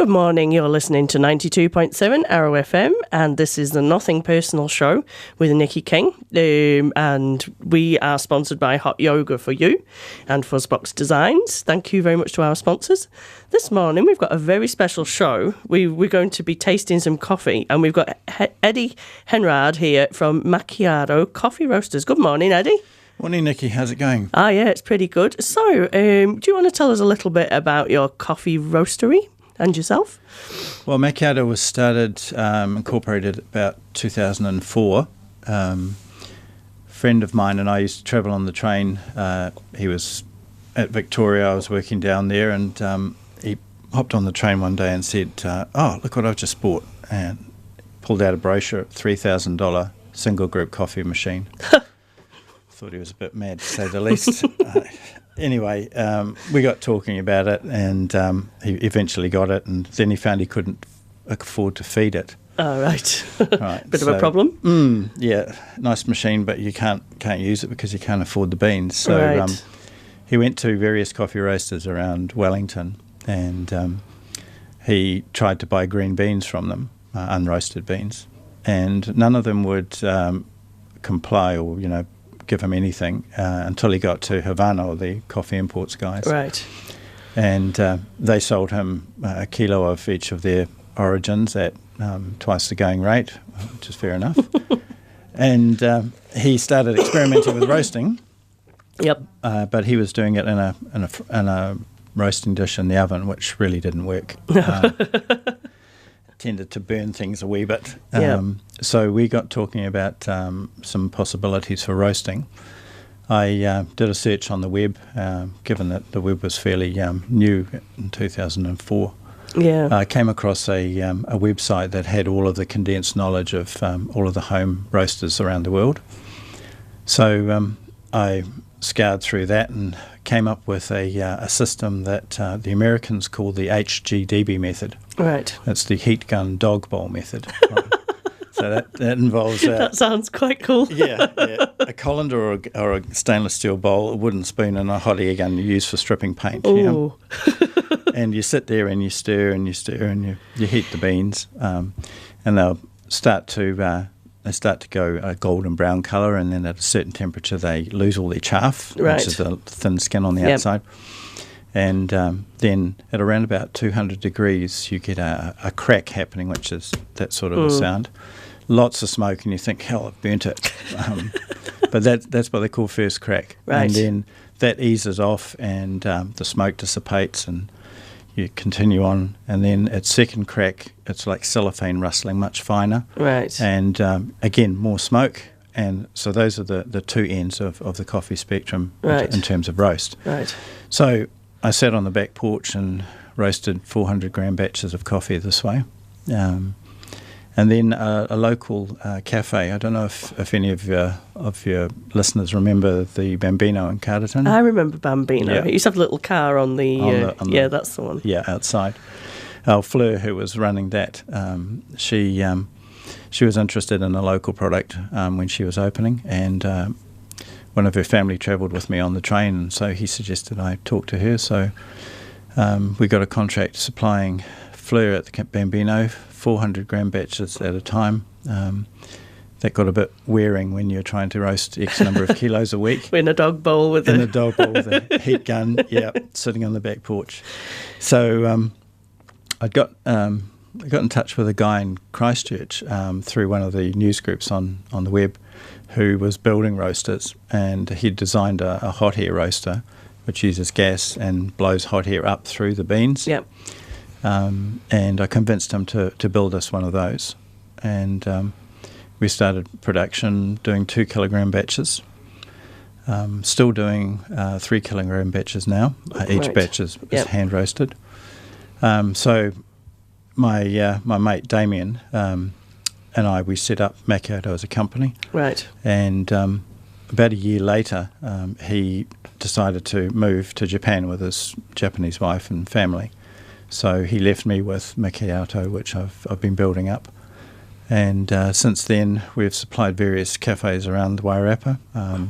Good morning, you're listening to 92.7 Arrow FM, and this is the Nothing Personal Show with Nikki King, and we are sponsored by Hot Yoga for You and Fuzzbox Designs. Thank you very much to our sponsors. This morning we've got a very special show. We're going to be tasting some coffee, and we've got Eddie Henrard here from Macchiato Coffee Roasters. Good morning, Eddie. Morning, Nikki. How's it going? Yeah, it's pretty good. So, do you want to tell us a little bit about your coffee roastery and yourself? Well, Macchiato was started, incorporated about 2004. Friend of mine and I used to travel on the train. He was at Victoria. I was working down there, and he hopped on the train one day and said, "Oh, look what I've just bought," and pulled out a brochure, $3,000 single group coffee machine. Thought he was a bit mad, to say the least. Anyway, we got talking about it, and he eventually got it, and then he found he couldn't afford to feed it. Oh, right. Right. Bit of a problem. Yeah, nice machine, but you can't use it because you can't afford the beans. So Right. He went to various coffee roasters around Wellington, and he tried to buy green beans from them, unroasted beans, and none of them would comply or, give him anything until he got to Havana, or the coffee imports guys. Right. And they sold him a kilo of each of their origins at twice the going rate, which is fair enough. And he started experimenting with roasting. Yep. But he was doing it in a roasting dish in the oven, which really didn't work. Tended to burn things a wee bit. So we got talking about some possibilities for roasting. I did a search on the web, given that the web was fairly new in 2004. Yeah. I came across a website that had all of the condensed knowledge of all of the home roasters around the world. So I scoured through that and came up with a system that the Americans call the HGDB method. Right. That's the heat gun dog bowl method. Right. So that involves... that sounds quite cool. yeah, a colander or a stainless steel bowl, a wooden spoon, and a hot air gun you use for stripping paint. Ooh. And you sit there and you stir and you stir and you heat the beans, and they'll start to go a golden brown colour, and then at a certain temperature they lose all their chaff, Right. which is the thin skin on the outside. And then at around about 200 degrees you get a crack happening, which is that sort of a sound. Lots of smoke, and you think, hell, I've burnt it. But that's what they call first crack. Right. And then that eases off, and the smoke dissipates, and you continue on. And then at second crack, it's like cellophane rustling, much finer. Right. And again, more smoke. And so those are the two ends of the coffee spectrum. Right. In terms of roast. Right. So I sat on the back porch and roasted 400-gram batches of coffee this way. And then a local cafe. I don't know if any of your listeners remember the Bambino in Carterton. I remember Bambino. Yeah. He used to have a little car on the... yeah, that's the one. Yeah, outside. Fleur, who was running that, she was interested in a local product when she was opening, and one of her family travelled with me on the train, and so he suggested I talk to her. So we got a contract supplying Fleur at the Bambino, 400-gram batches at a time. That got a bit wearing when you're trying to roast X number of kilos a week. In a dog bowl with a dog bowl with a heat gun, sitting on the back porch. So I got in touch with a guy in Christchurch through one of the news groups on the web, who was building roasters, and he'd designed a hot air roaster which uses gas and blows hot air up through the beans. Yep. And I convinced him to build us one of those, and we started production doing 2 kilogram batches. Still doing 3 kilogram batches now. Each Right. batch is hand roasted. So my mate Damien and we set up Macchiato as a company. Right. And about a year later, he decided to move to Japan with his Japanese wife and family. So he left me with Macchiato, which I've been building up. And since then, we've supplied various cafes around Wairarapa.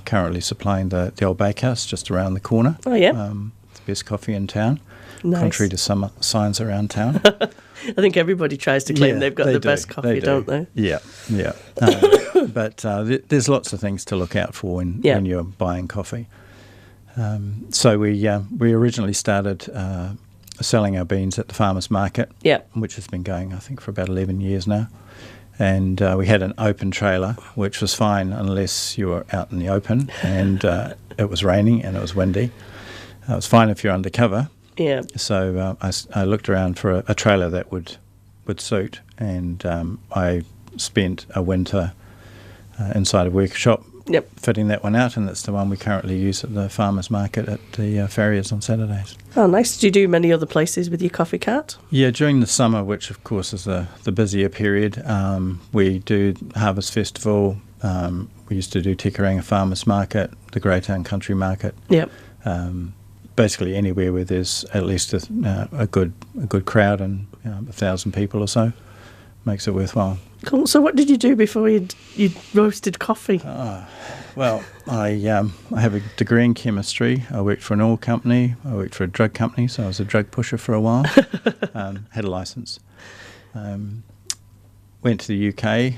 Currently supplying the old bakehouse just around the corner. Oh, yeah. The best coffee in town. Nice. contrary to some signs around town. I think everybody tries to claim they've got the best coffee, don't they? Yeah, yeah. But there's lots of things to look out for when you're buying coffee. So we originally started selling our beans at the farmers market, which has been going, I think, for about 11 years now. And we had an open trailer, which was fine unless you were out in the open and it was raining and it was windy. It was fine if you're undercover. Yeah. So I looked around for a trailer that would suit, and I spent a winter inside a workshop fitting that one out, and that's the one we currently use at the farmers market at the farriers on Saturdays. Oh, nice. Do you do many other places with your coffee cart? Yeah, during the summer, which of course is the busier period, we do Harvest Festival. We used to do Tikaranga Farmers Market, the Greytown Country Market. Yep. Basically anywhere where there's at least a good crowd and 1,000 people or so makes it worthwhile. Cool. So what did you do before you roasted coffee? Well, I have a degree in chemistry. I worked for an oil company. I worked for a drug company, so I was a drug pusher for a while. Had a licence. Went to the UK.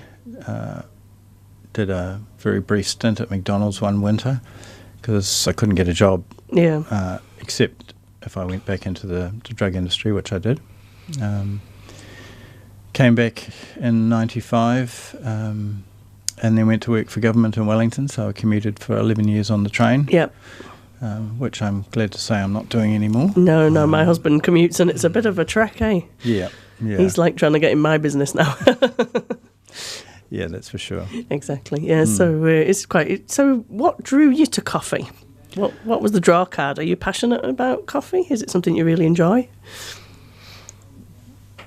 Did a very brief stint at McDonald's one winter because I couldn't get a job. Yeah. Except if I went back into the drug industry, which I did. Came back in 95 and then went to work for government in Wellington, so I commuted for 11 years on the train. Yep. Which I'm glad to say I'm not doing anymore. No, my husband commutes and it's a bit of a trek, eh? Yeah. He's like trying to get in my business now. Yeah, that's for sure. Exactly. Yeah. So it's quite. So what drew you to coffee? What was the draw card? Are you passionate about coffee? Is it something you really enjoy?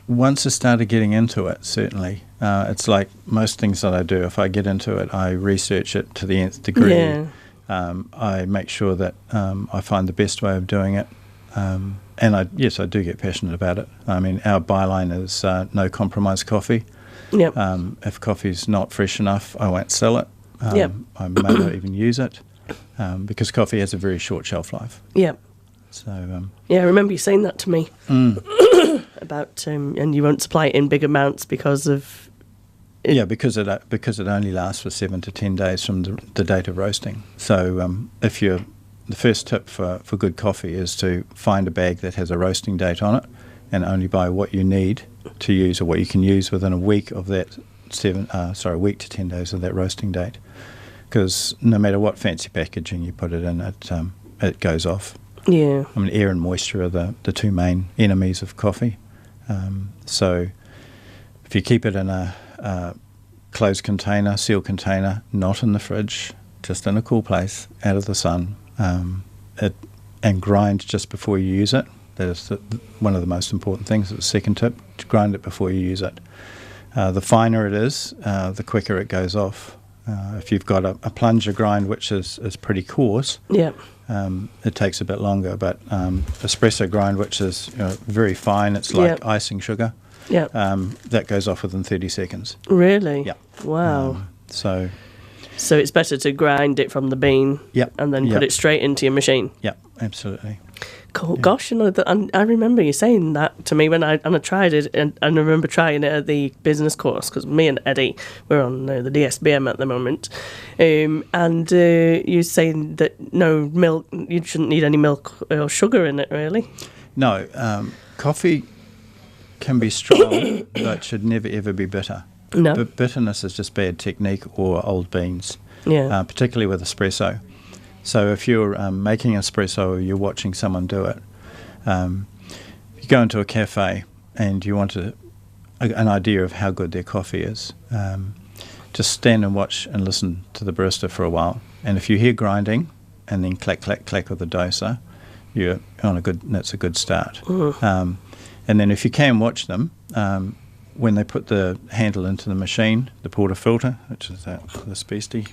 Once I started getting into it, certainly. It's like most things that I do. If I get into it, I research it to the nth degree. Yeah. I make sure that I find the best way of doing it. And I do get passionate about it. I mean, our byline is no compromise coffee. Yep. If coffee's not fresh enough, I won't sell it. Yep. I may not even use it because coffee has a very short shelf life. Yep. So yeah, I remember you saying that to me about and you won't supply it in big amounts because of it. Yeah, because it only lasts for 7 to 10 days from the date of roasting. So the first tip for good coffee is to find a bag that has a roasting date on it, and only buy what you need to use or what you can use within a week of that a week to 10 days of that roasting date. Because no matter what fancy packaging you put it in, it goes off. Yeah. I mean, air and moisture are the two main enemies of coffee. So if you keep it in a closed container, sealed container, not in the fridge, just in a cool place, out of the sun, and grind just before you use it. That is one of the most important things. It's the second tip, to grind it before you use it. The finer it is, the quicker it goes off. If you've got a plunger grind, which is pretty coarse, it takes a bit longer. But espresso grind, which is very fine, it's like icing sugar, that goes off within 30 seconds. Really? Yeah. Wow. So it's better to grind it from the bean and then put it straight into your machine? Yeah, absolutely. Cool. Gosh, I remember you saying that to me when I tried it, and I remember trying it at the business course because me and Eddie we're on the DSBM at the moment, and you saying that no milk, you shouldn't need any milk or sugar in it, really. No, coffee can be strong, but should never ever be bitter. No, but bitterness is just bad technique or old beans. Yeah, particularly with espresso. So if you're making espresso or you're watching someone do it, you go into a cafe and you want an idea of how good their coffee is, just stand and watch and listen to the barista for a while. And if you hear grinding and then clack, clack, clack with the doser, you're on that's a good start. And then if you can watch them, when they put the handle into the machine, the portafilter, which is this beastie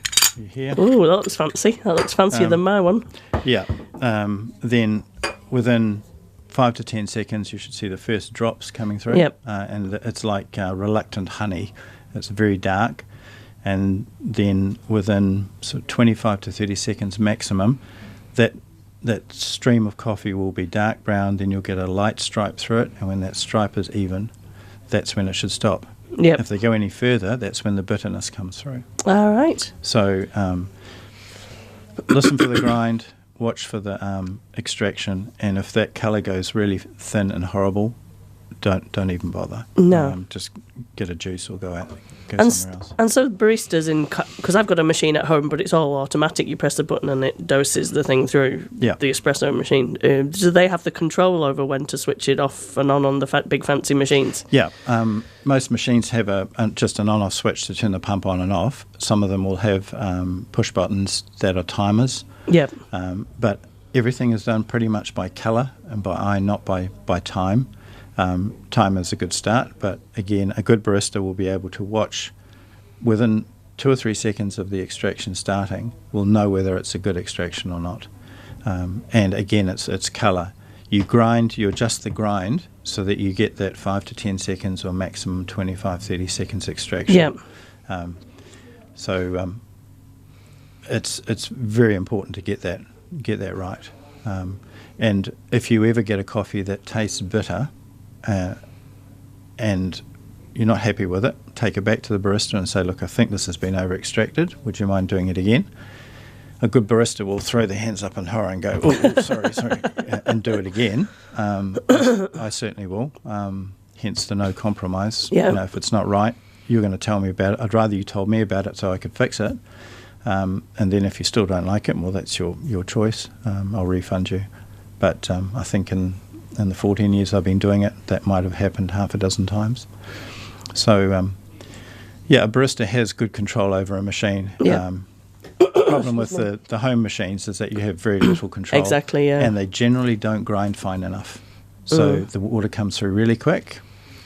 here. Oh, that looks fancy. That looks fancier than my one. Yeah. Then within 5 to 10 seconds, you should see the first drops coming through. Yep. And it's like reluctant honey. It's very dark. And then within sort of 25 to 30 seconds maximum, that that stream of coffee will be dark brown, then you'll get a light stripe through it, and when that stripe is even, that's when it should stop. Yep. If they go any further, that's when the bitterness comes through. All right. So listen for the grind, watch for the extraction, and if that colour goes really thin and horrible, don't even bother. No. Just get a juice or go somewhere else. And so baristas because I've got a machine at home, but it's all automatic. You press the button and it doses the thing through the espresso machine. Do they have the control over when to switch it off and on the big fancy machines? Yeah. Most machines have just an on-off switch to turn the pump on and off. Some of them will have push buttons that are timers. Yeah. But everything is done pretty much by colour and by eye, not by time. Time is a good start, but again, a good barista will be able to watch within 2 or 3 seconds of the extraction starting, will know whether it's a good extraction or not. And again, it's colour. You adjust the grind so that you get that 5 to 10 seconds or maximum 25, 30 seconds extraction. Yeah. It's very important to get that right. And if you ever get a coffee that tastes bitter, and you're not happy with it, take it back to the barista and say, look, I think this has been over-extracted. Would you mind doing it again? A good barista will throw their hands up in horror and go, oh, sorry, and do it again. I certainly will, hence the no compromise. Yeah. If it's not right, you're going to tell me about it. I'd rather you told me about it so I could fix it. And then if you still don't like it, well, that's your choice. I'll refund you. But I think in the 14 years I've been doing it, that might have happened half a dozen times. So, a barista has good control over a machine. Yeah. The problem with the home machines is that you have very little control. Exactly, yeah. And they generally don't grind fine enough. So the water comes through really quick,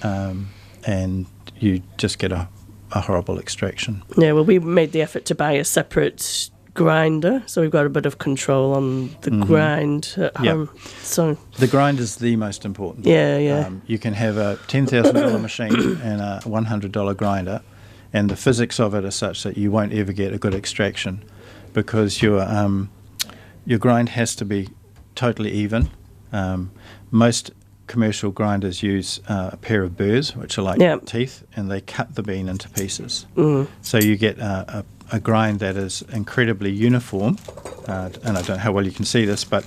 and you just get a horrible extraction. Yeah, well, we made the effort to buy a separate grinder, so we've got a bit of control on the grind at home. So the grind is the most important. Yeah. You can have a $10,000 machine and a $100 grinder, and the physics of it are such that you won't ever get a good extraction because your grind has to be totally even. Most commercial grinders use a pair of burrs, which are like teeth, and they cut the bean into pieces. So you get a grind that is incredibly uniform, and I don't know how well you can see this, but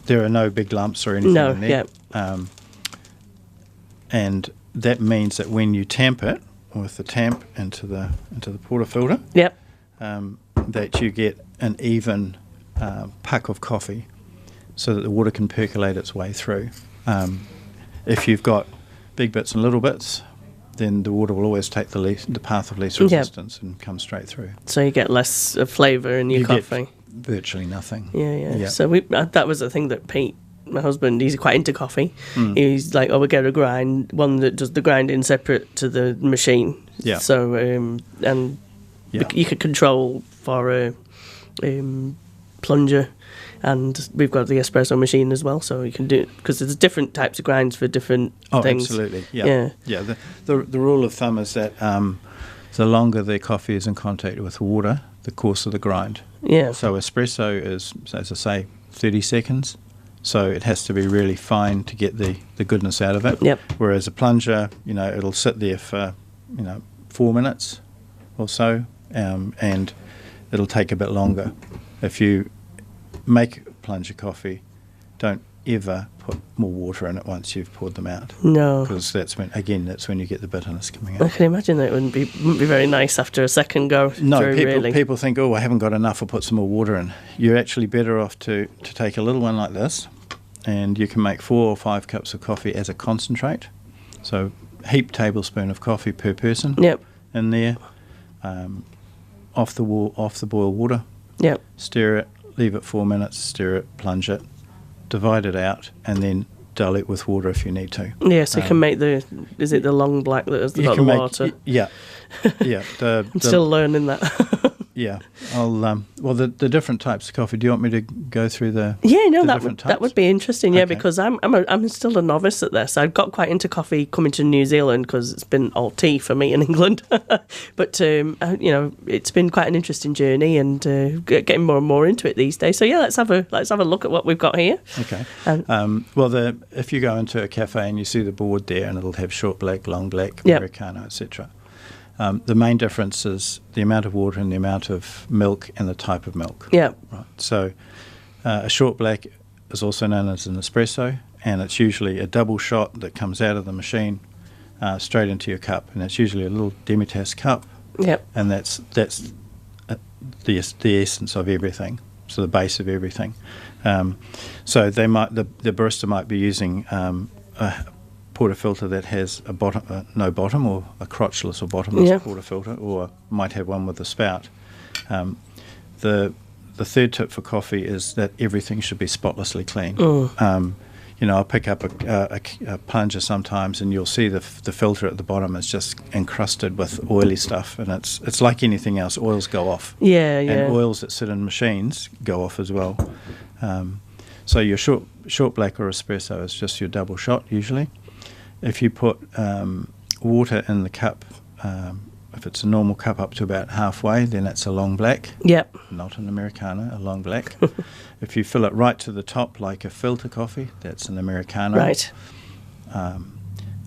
there are no big lumps or anything in there. And that means that when you tamp it with the tamp into the portafilter, that you get an even puck of coffee, so that the water can percolate its way through. If you've got big bits and little bits, then the water will always take the path of least resistance and come straight through. So you get less flavour in your coffee. Get virtually nothing. Yeah. So that was the thing that Pete, my husband, he's quite into coffee. He's like, we get a grind, one that does the grinding separate to the machine. Yeah. So, you could control for a plunger. And we've got the espresso machine as well, so you can do it because there's different types of grinds for different things. Absolutely, yeah. The rule of thumb is that the longer the coffee is in contact with water, the coarser the grind. Yeah. So espresso is, as I say, 30 seconds. So it has to be really fine to get the goodness out of it. Yep. Whereas a plunger, it'll sit there for 4 minutes or so, and it'll take a bit longer. If you make plunger coffee, don't ever put more water in it once you've poured them out. No. Because that's when you get the bitterness coming out. I can imagine that it wouldn't be very nice after a second go. No, people think, I haven't got enough, I'll put some more water in. You're actually better off to take a little one like this, and you can make 4 or 5 cups of coffee as a concentrate. So heap tablespoon of coffee per person in there, off the boil water. Yep. Stir it, leave it 4 minutes, stir it, plunge it, divide it out, and then dilute with water if you need to. Yeah, so you can make the long black that has got the water? Yeah. I'm still learning that. Yeah. I'll well, the different types of coffee. Do you want me to go through the that would be interesting. Yeah, Okay. because I'm still a novice at this. I got quite into coffee coming to New Zealand because it's been all tea for me in England. But it's been quite an interesting journey and getting more and more into it these days. So yeah, let's have a look at what we've got here. Okay. If you go into a cafe and you see the board there, and it'll have short black, long black, Yep. Americano, etc. The main difference is the amount of water and the amount of milk and the type of milk. Yeah. Right. So a short black is also known as an espresso, and it's usually a double shot that comes out of the machine straight into your cup, and it's usually a little demitasse cup, Yep. and that's the essence of everything. So the base of everything. So the barista might be using a portafilter that has a bottom, no bottom, or a crotchless or bottomless Yeah. portafilter, or might have one with a spout. The third tip for coffee is that everything should be spotlessly clean. I'll pick up a plunger sometimes, and you'll see the filter at the bottom is just encrusted with oily stuff, and it's like anything else. Oils go off. Yeah. And oils that sit in machines go off as well. So your short black or espresso is just your double shot usually. If you put water in the cup, if it's a normal cup up to about halfway, then that's a long black. Yep. Not an Americano, a long black. If you fill it right to the top like a filter coffee, that's an Americano. Right. I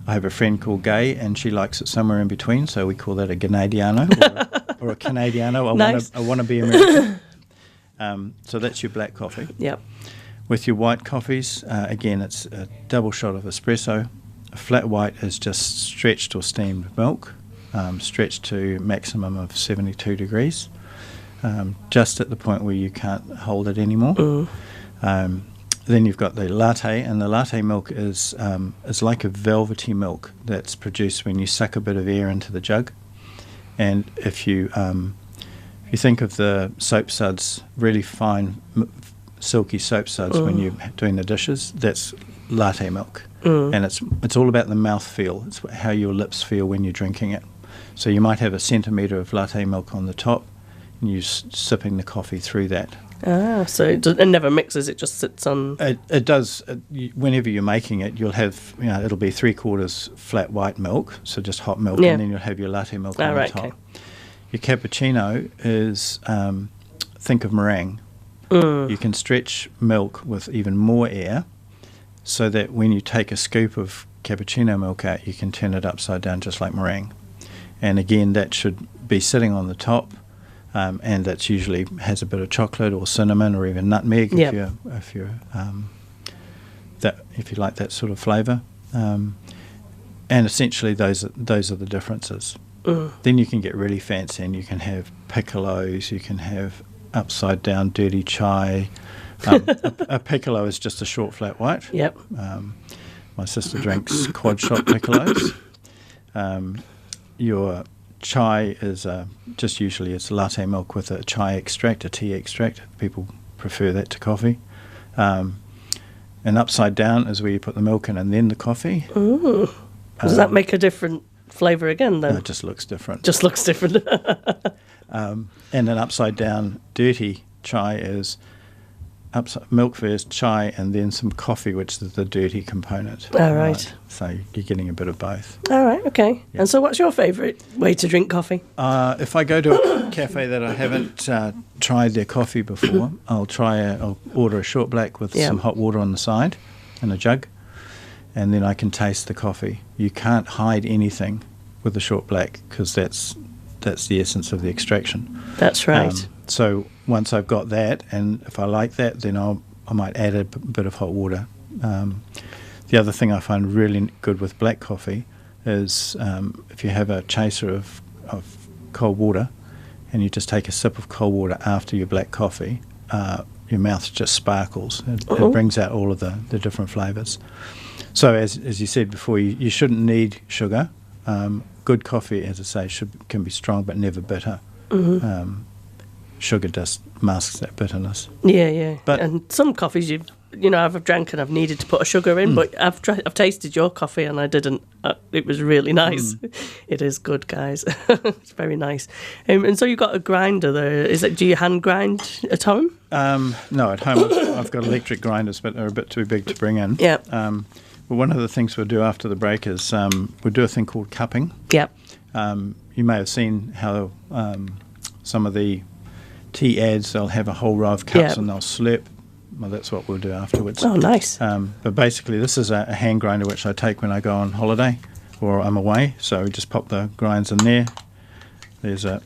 have a friend called Gay, and she likes it somewhere in between, so we call that a Canadiano or a Canadiano. Nice. I want to be American. So that's your black coffee. Yep. With your white coffees, again, it's a double shot of espresso. A flat white is just stretched or steamed milk, stretched to maximum of 72 degrees, just at the point where you can't hold it anymore. Then you've got the latte, and the latte milk is like a velvety milk that's produced when you suck a bit of air into the jug. And if you think of the soap suds, really fine, silky soap suds when you're doing the dishes, that's latte milk. And it's all about the mouth feel. It's how your lips feel when you're drinking it. So you might have a centimetre of latte milk on the top, and you're sipping the coffee through that. So it never mixes, it just sits on... It does. Whenever you're making it, you'll have, it'll be 3/4 flat white milk, so just hot milk, Yeah. and then you'll have your latte milk on right, the top. okay. Your cappuccino is, think of meringue. You can stretch milk with even more air, so that when you take a scoop of cappuccino milk out, you can turn it upside down just like meringue. And again, that should be sitting on the top, and that's usually has a bit of chocolate or cinnamon or even nutmeg Yep. if you like that sort of flavour. And essentially, those are the differences. Then you can get really fancy, and you can have piccolos, you can have upside down dirty chai. A piccolo is just a short flat white. Yep. My sister drinks quad shot piccolos. Your chai is just usually it's latte milk with a chai extract, a tea extract. People prefer that to coffee. And upside down is where you put the milk in and then the coffee. Does that make a different flavour again then? It just looks different. Just looks different. And an upside down dirty chai is milk first, chai, and then some coffee, which is the dirty component. All right. So you're getting a bit of both. All right, okay. Yeah. And so what's your favourite way to drink coffee? If I go to a cafe that I haven't tried their coffee before, I'll order a short black with some hot water on the side in a jug, and then I can taste the coffee. You can't hide anything with the short black because that's the essence of the extraction. That's right. So once I've got that, and if I like that, then I might add a bit of hot water. The other thing I find really good with black coffee is if you have a chaser of cold water, and you just take a sip of cold water after your black coffee, your mouth just sparkles. It brings out all of the different flavours. So as you said before, you shouldn't need sugar. Good coffee, as I say, can be strong but never bitter. Sugar just masks that bitterness. Yeah. But- and some coffees you I've drank and I've needed to put a sugar in, but I've tasted your coffee and I didn't. It was really nice. It is good, guys. It's very nice. And so you've got a grinder there. Do you hand grind at home? No, at home I've got electric grinders, but they're a bit too big to bring in. Yeah. But one of the things we'll do after the break is we'll do a thing called cupping. Yeah. You may have seen how some of the tea ads, they'll have a whole row of cups and they'll slurp. Well, that's what we'll do afterwards. Oh, nice. But basically, this is a hand grinder which I take when I go on holiday or I'm away. So we just pop the grinds in there. There's a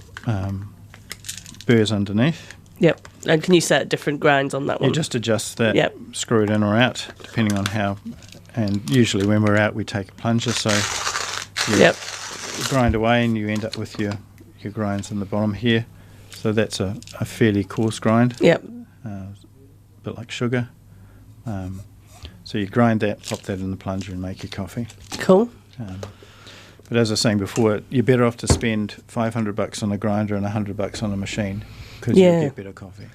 burrs underneath. Yep. And can you set different grinds on that one? You just adjust that, screw it in or out, depending on how. And usually when we're out, we take a plunger. So you grind away and you end up with your grinds in the bottom here. So that's a fairly coarse grind. Yep. A bit like sugar. So you grind that, pop that in the plunger and make your coffee. Cool. But as I was saying before, you're better off to spend $500 on a grinder and $100 on a machine because you'll get better coffee.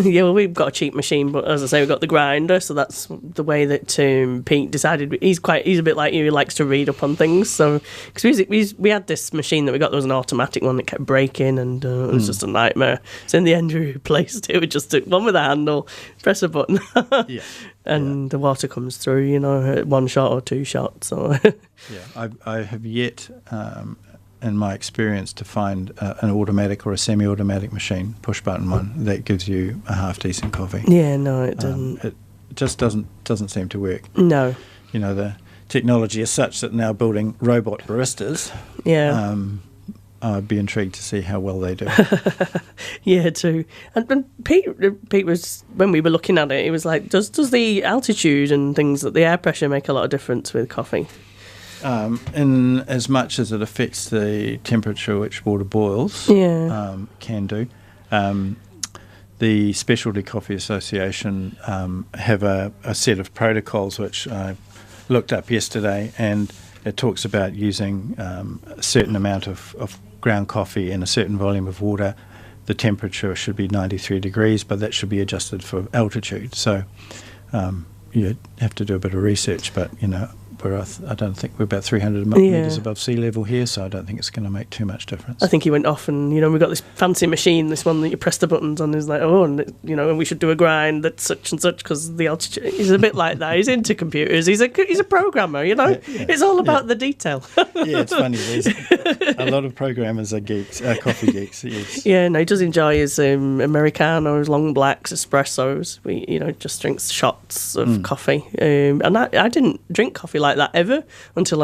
Yeah, well, we've got a cheap machine, but as I say, we've got the grinder, so that's the way that Pete decided. He's a bit like you, he likes to read up on things. So, because we had this machine that we got, there was an automatic one that kept breaking, and it was just a nightmare. So in the end, we replaced it with just one with a handle, press a button, and the water comes through, one shot or two shots. So. I have yet, in my experience, to find an automatic or a semi-automatic machine, push-button one, that gives you a half-decent coffee. Yeah, no, it doesn't. It just doesn't seem to work. No. The technology is such that now building robot baristas. Yeah. I'd be intrigued to see how well they do. Yeah, too. And Pete was, when we were looking at it, he was like, does the altitude and things, that the air pressure make a lot of difference with coffee? In as much as it affects the temperature at which water boils, can do. The Specialty Coffee Association have a set of protocols which I looked up yesterday, and it talks about using a certain amount of ground coffee in a certain volume of water. The temperature should be 93 degrees, but that should be adjusted for altitude. So you have to do a bit of research, but I don't think we're about 300 metres above sea level here, so I don't think it's going to make too much difference. I think he went off and, we've got this fancy machine, this one that you press the buttons on, is like, and we should do a grind that's such and such because the altitude. He's a bit like that. He's into computers. He's a programmer, It's all about the detail. Yeah, it's funny. There's a lot of programmers are geeks, coffee geeks. Yes. Yeah, no, he does enjoy his Americanos, long blacks, espressos. Just drinks shots of coffee. And I didn't drink coffee like that ever until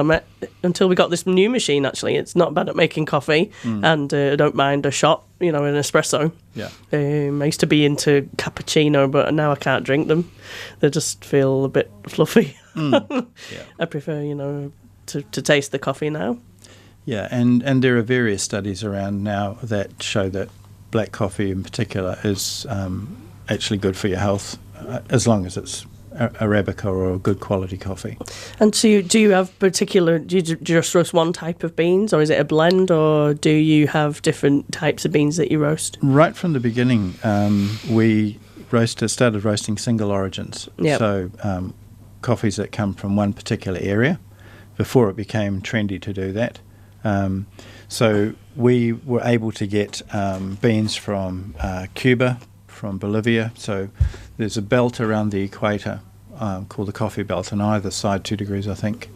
we got this new machine. Actually, it's not bad at making coffee, and I don't mind a shot, an espresso. Yeah. I used to be into cappuccino, but now I can't drink them. They just feel a bit fluffy. I prefer, to taste the coffee now. Yeah, and there are various studies around now that show that black coffee in particular is actually good for your health, as long as it's Arabica or a good quality coffee. And so do you have do you just roast one type of beans, or is it a blend, or do you have different types of beans that you roast? Right from the beginning, we started roasting single origins. Yep. So coffees that come from one particular area before it became trendy to do that. So we were able to get beans from Cuba, from Bolivia. So there's a belt around the equator called the coffee belt, and either side 2 degrees, I think,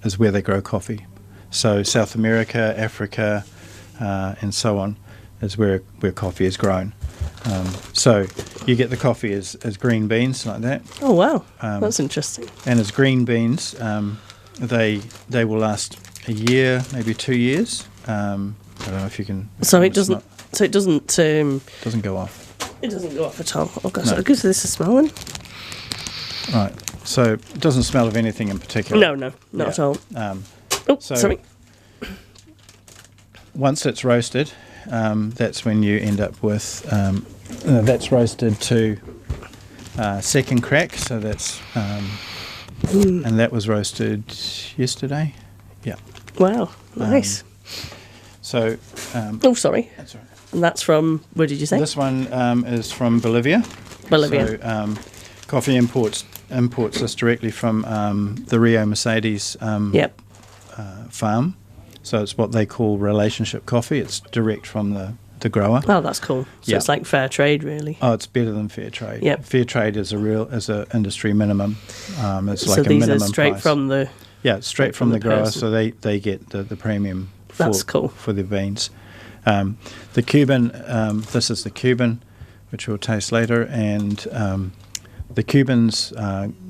is where they grow coffee. So South America, Africa, and so on is where coffee is grown. So you get the coffee as green beans like that. Oh, wow. That's interesting. And as green beans, they will last a year, maybe 2 years. I don't know if you can... It doesn't go off. It doesn't go off at all. Oh, gosh, no. It gives this a smell then. Right. So it doesn't smell of anything in particular. No, not at all. Sorry. Once it's roasted, that's when you end up with... that's roasted to second crack, so that's... And that was roasted yesterday. Yeah. Wow, nice. Sorry. That's all right. And that's from, where did you say? This one is from Bolivia. Bolivia. So Coffee imports this directly from the Rio Mercedes farm. So it's what they call relationship coffee. It's direct from the grower. Oh, that's cool. So it's like fair trade, really. Oh, it's better than fair trade. Yep. Fair trade is a industry minimum. It's like so a minimum these are straight price. from the straight from the grower. person. So they get the premium. That's cool for the beans. The Cuban. This is the Cuban, which we'll taste later, and the Cubans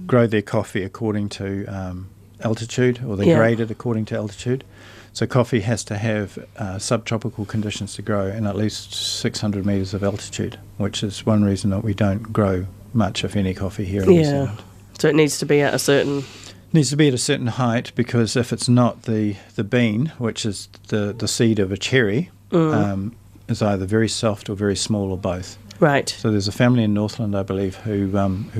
grow their coffee according to altitude, or they grade it according to altitude. So coffee has to have subtropical conditions to grow and at least 600 metres of altitude, which is one reason that we don't grow much, if any, coffee here in New Zealand. So it needs to be at a certain... Needs to be at a certain height, because if it's not, the bean, which is the seed of a cherry, is either very soft or very small or both. Right. So there's a family in Northland, I believe, who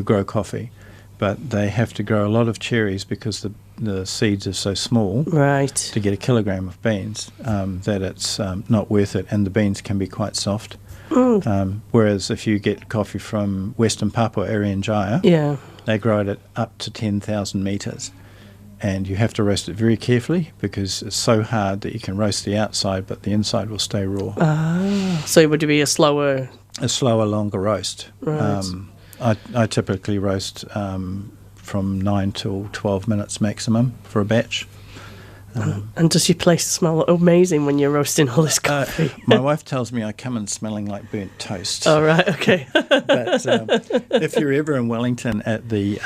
grow coffee, but they have to grow a lot of cherries because the seeds are so small to get a kilogram of beans that it's not worth it, and the beans can be quite soft. Whereas if you get coffee from Western Papua, Irian Jaya, they grow it at up to 10,000 metres, and you have to roast it very carefully because it's so hard that you can roast the outside but the inside will stay raw. So it would be a slower, longer roast. Right. I typically roast from 9 till 12 minutes maximum for a batch. And does your place smell amazing when you're roasting all this coffee? My wife tells me I come in smelling like burnt toast. Oh, right, okay. But if you're ever in Wellington at the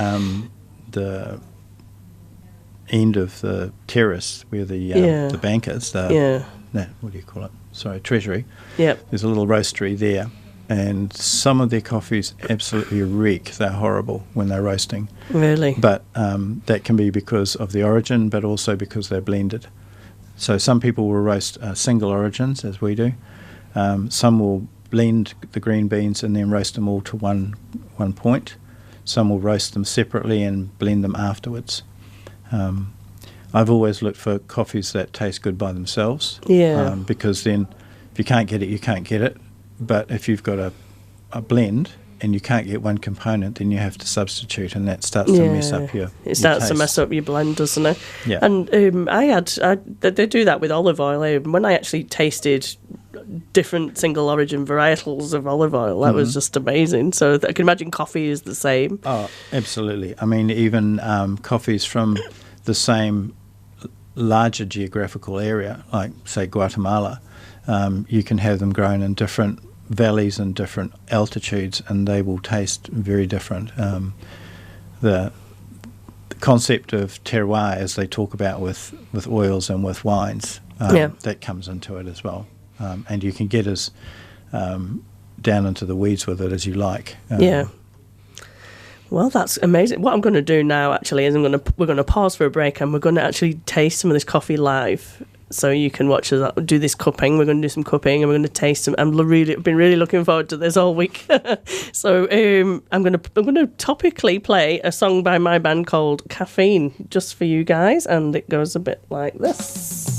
end of the terrace where the bank is, what do you call it? Sorry, Treasury. Yep. There's a little roastery there, and some of their coffees absolutely reek. They're horrible when they're roasting. Really? But that can be because of the origin, but also because they're blended. So some people will roast single origins, as we do. Some will blend the green beans and then roast them all to one point. Some will roast them separately and blend them afterwards. I've always looked for coffees that taste good by themselves. Yeah. Because then if you can't get it, you can't get it. But if you've got a blend and you can't get one component, then you have to substitute, and that starts to mess up your It starts taste. to mess up your blend, doesn't it? Yeah. And they do that with olive oil. When I actually tasted different single origin varietals of olive oil, that was just amazing. So I can imagine coffee is the same. Oh, absolutely. I mean, even coffees from the same larger geographical area, like, say, Guatemala, you can have them grown in different valleys and different altitudes, and they will taste very different. The concept of terroir, as they talk about with oils and with wines, that comes into it as well. And you can get as down into the weeds with it as you like. Well, that's amazing. What I'm going to do now, actually, is we're going to pause for a break, and we're going to actually taste some of this coffee live. So you can watch us do this cupping. We're going to do some cupping, and we're going to taste some. I've been really looking forward to this all week. So I'm going to topically play a song by my band called Caffeine, just for you guys, and it goes a bit like this.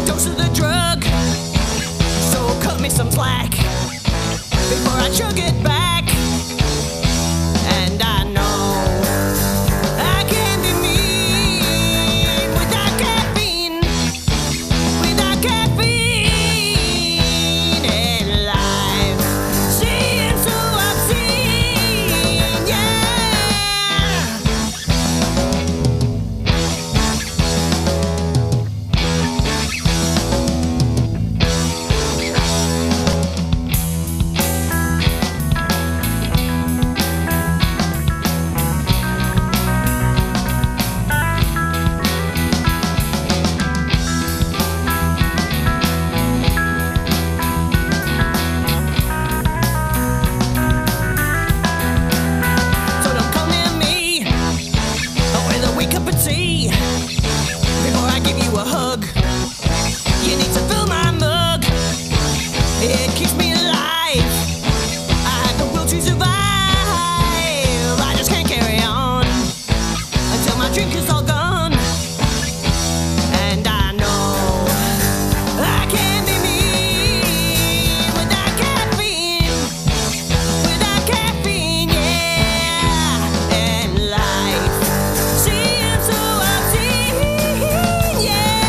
a dose of the drug. So cut me some slack before I chug it back. And I know I can be mean without caffeine, without caffeine. And life seems so obscene, yeah. So don't come near me with a weak cup of tea before I give you a hug. You need to fill my mug. It keeps me alive. I have the will to survive. I just can't carry on until my drink is all gone. And I know I can be mean without caffeine, yeah. And life seems so obscene, yeah.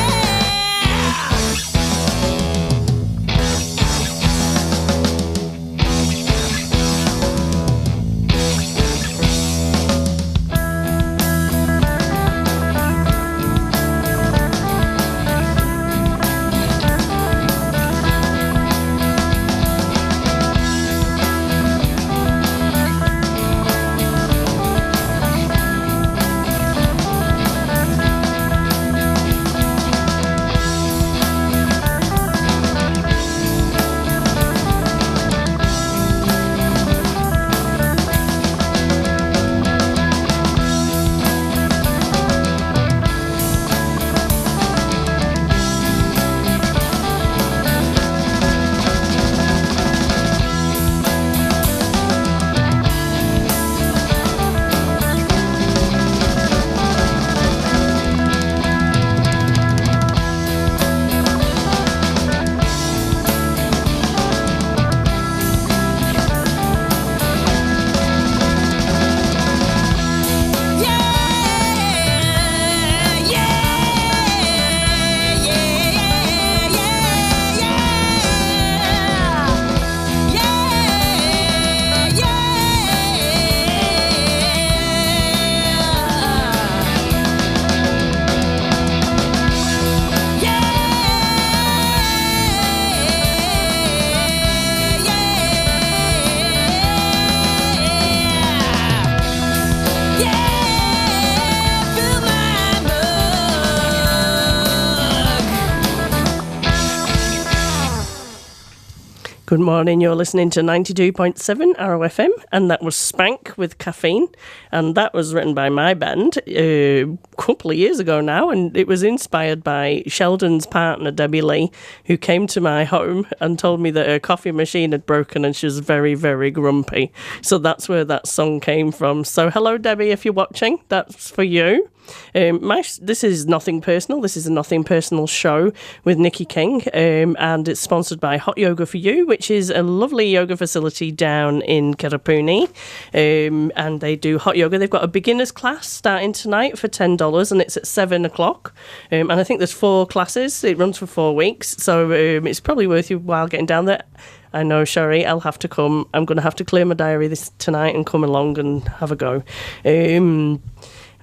Good morning, you're listening to 92.7 ROFM, and that was Spank with Caffeine, and that was written by my band a couple of years ago now, and it was inspired by Sheldon's partner, Debbie Lee, who came to my home and told me that her coffee machine had broken and she was very, very grumpy. So that's where that song came from. So hello, Debbie, if you're watching, that's for you. This is Nothing Personal. This is a Nothing Personal show with Nikki King, and it's sponsored by Hot Yoga for You, which is a lovely yoga facility down in Kirapuni, and they do hot yoga. They've got a beginner's class starting tonight for $10, and it's at 7 o'clock, and I think there's 4 classes. It runs for 4 weeks, so it's probably worth your while getting down there. I know, Sherry, I'll have to come. I'm going to have to clear my diary this tonight and come along and have a go.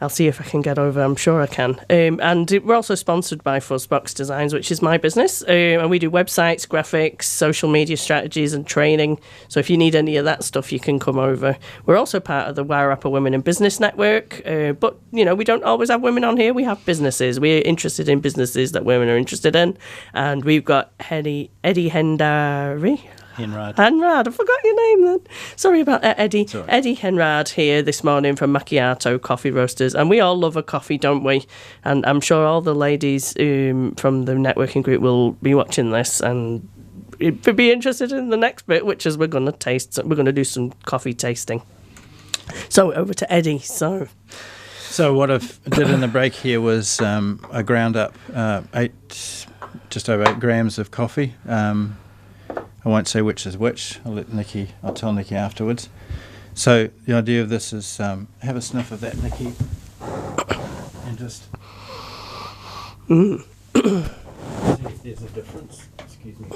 I'll see if I can get over. I'm sure I can. And we're also sponsored by Fuzzbox Designs, which is my business. And we do websites, graphics, social media strategies and training. So if you need any of that stuff, you can come over. We're also part of the Wairarapa Women in Business Network. But, you know, we don't always have women on here. We have businesses. We're interested in businesses that women are interested in. And we've got Eddie Hendari. Henrad, I forgot your name then. Sorry about that, Eddie. Eddie Henrad here this morning from Macchiato Coffee Roasters. And we all love a coffee, don't we? And I'm sure all the ladies from the networking group will be watching this and be interested in the next bit, which is we're going to do some coffee tasting. So over to Eddie. So So what I did in the break here was I ground up just over 8 grams of coffee. I won't say which is which. I'll tell Nikki afterwards. So the idea of this is have a sniff of that, Nikki, and just see if there's a difference. Excuse me.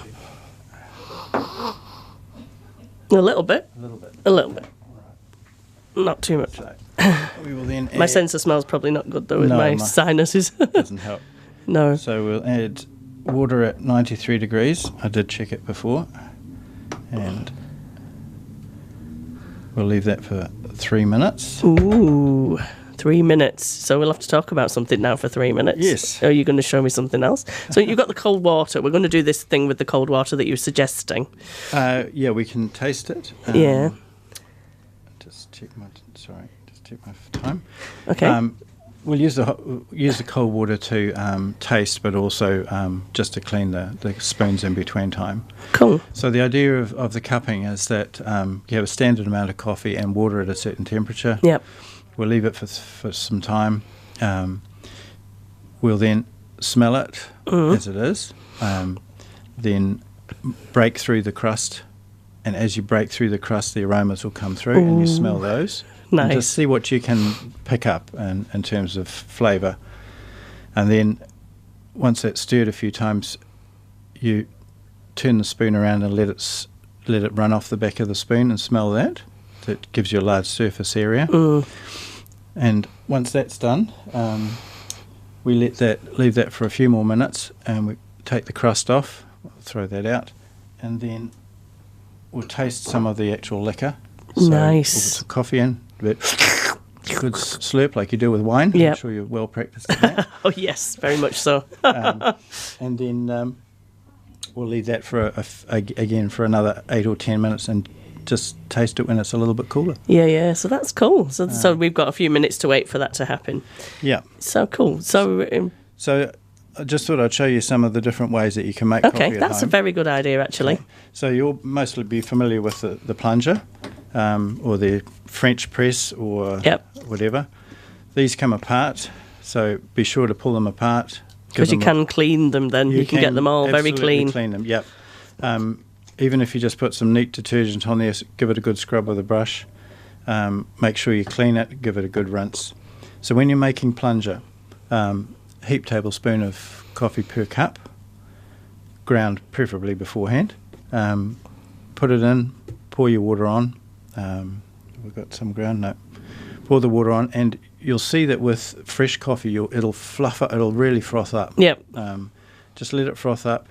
A little bit. A little bit. A little bit. All Not too much. right. So we will then My add, sense of smell's probably not good though with No, my my- sinuses. doesn't help. No. So we'll add water at 93 degrees. I did check it before. And we'll leave that for 3 minutes. Ooh, 3 minutes. So we'll have to talk about something now for 3 minutes. Yes. Are you going to show me something else? So you've got the cold water. We're going to do this thing with the cold water that you were suggesting. Yeah, we can taste it. Yeah. Just check my time. Okay. We'll use the cold water to taste, but also just to clean the spoons in between time. Cool. So the idea of the cupping is that you have a standard amount of coffee and water at a certain temperature. Yep. We'll leave it for some time. We'll then smell it as it is. Then break through the crust. And as you break through the crust, the aromas will come through and you smell those. Nice. And just see what you can pick up in terms of flavour. And then once that's stirred a few times, you turn the spoon around and let it run off the back of the spoon and smell that. That gives you a large surface area. And once that's done, we leave that for a few more minutes, and we take the crust off, throw that out, and then we'll taste some of the actual liquor. So Nice. We'll put some coffee in, a bit good slurp like you do with wine. Yep. I'm sure you're well practiced at that. Oh, yes, very much so. And then we'll leave that for again for another 8 or 10 minutes and just taste it when it's a little bit cooler. Yeah. So that's cool. So we've got a few minutes to wait for that to happen. Yeah. So cool. So, So I just thought I'd show you some of the different ways that you can make coffee okay, at that's a home. very good idea, actually. So you'll mostly be familiar with the plunger or the French press or Yep. whatever. These come apart, so be sure to pull them apart. Because you can clean them then. You can get them all very absolutely clean. clean them, yep. Even if you just put some neat detergent on there, give it a good scrub with a brush. Make sure you clean it, give it a good rinse. So when you're making plunger, heap tablespoon of coffee per cup, ground preferably beforehand. Put it in, pour your water on. We've got some ground, no. Pour the water on, and you'll see that with fresh coffee, it'll fluff up, it'll really froth up. Yep. Just let it froth up,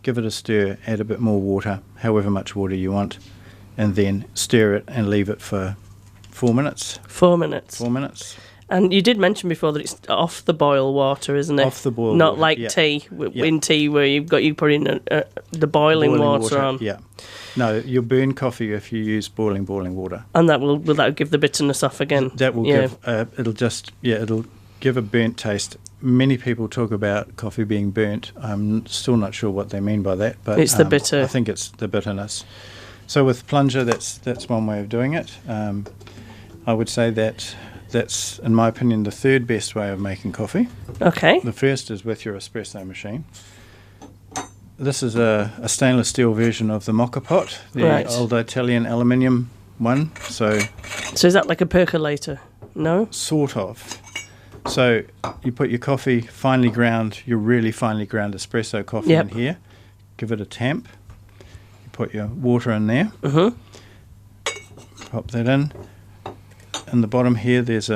give it a stir, add a bit more water, however much water you want, and then stir it and leave it for 4 minutes. 4 minutes. 4 minutes. And you did mention before that it's off the boil water, isn't it? Off the boil Not water, like yeah. tea. Yeah. In tea where you put in the boiling water on. Yeah. No, you'll burn coffee if you use boiling water. And that will that give the bitterness off again? That will Yeah. give, it'll give a burnt taste. Many people talk about coffee being burnt. I'm still not sure what they mean by that, but It's the bitter. I think it's the bitterness. So with plunger, that's one way of doing it. I would say that's, in my opinion, the third best way of making coffee. Okay. The first is with your espresso machine. This is a stainless steel version of the mocha pot, the Right. old Italian aluminium one. So So is that like a percolator? No? sort of. So you put your coffee finely ground, your really finely ground espresso coffee Yep. in here. Give it a tamp. You put your water in there. Pop that in. In the bottom here, there's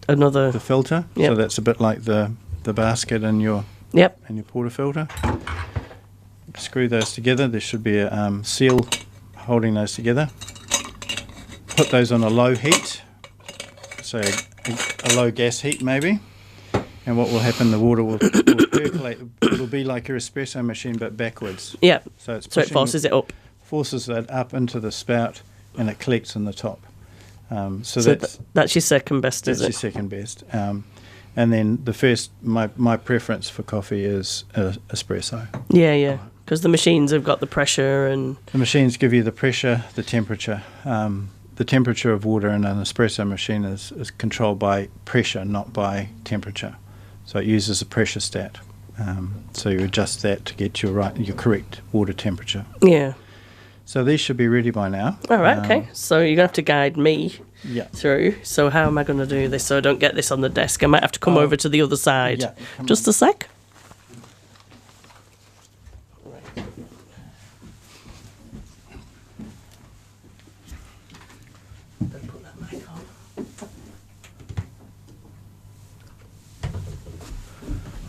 Another. the filter. Yep. So that's a bit like the basket in your Yep. portafilter. Screw those together. There should be a seal holding those together. Put those on a low heat, so a low gas heat maybe. And what will happen? The water will percolate. It'll be like your espresso machine but backwards. Yep. So it's So it pushing- forces it up. forces that up into the spout, and it collects in the top. So So that's that's your second best, that's is your it? second best. And then the first, my preference for coffee is espresso. Yeah. Because the machines have got the pressure and The machines give you the pressure, the temperature, the the temperature of water in an espresso machine is controlled by pressure, not by temperature. So it uses a pressure stat. So you adjust that to get your correct water temperature. Yeah. So these should be ready by now. All right, okay. So you're going to have to guide me Yeah. through. So how am I going to do this so I don't get this on the desk? I might have to come over to the other side. Yeah, come Just a sec. Put that mic on.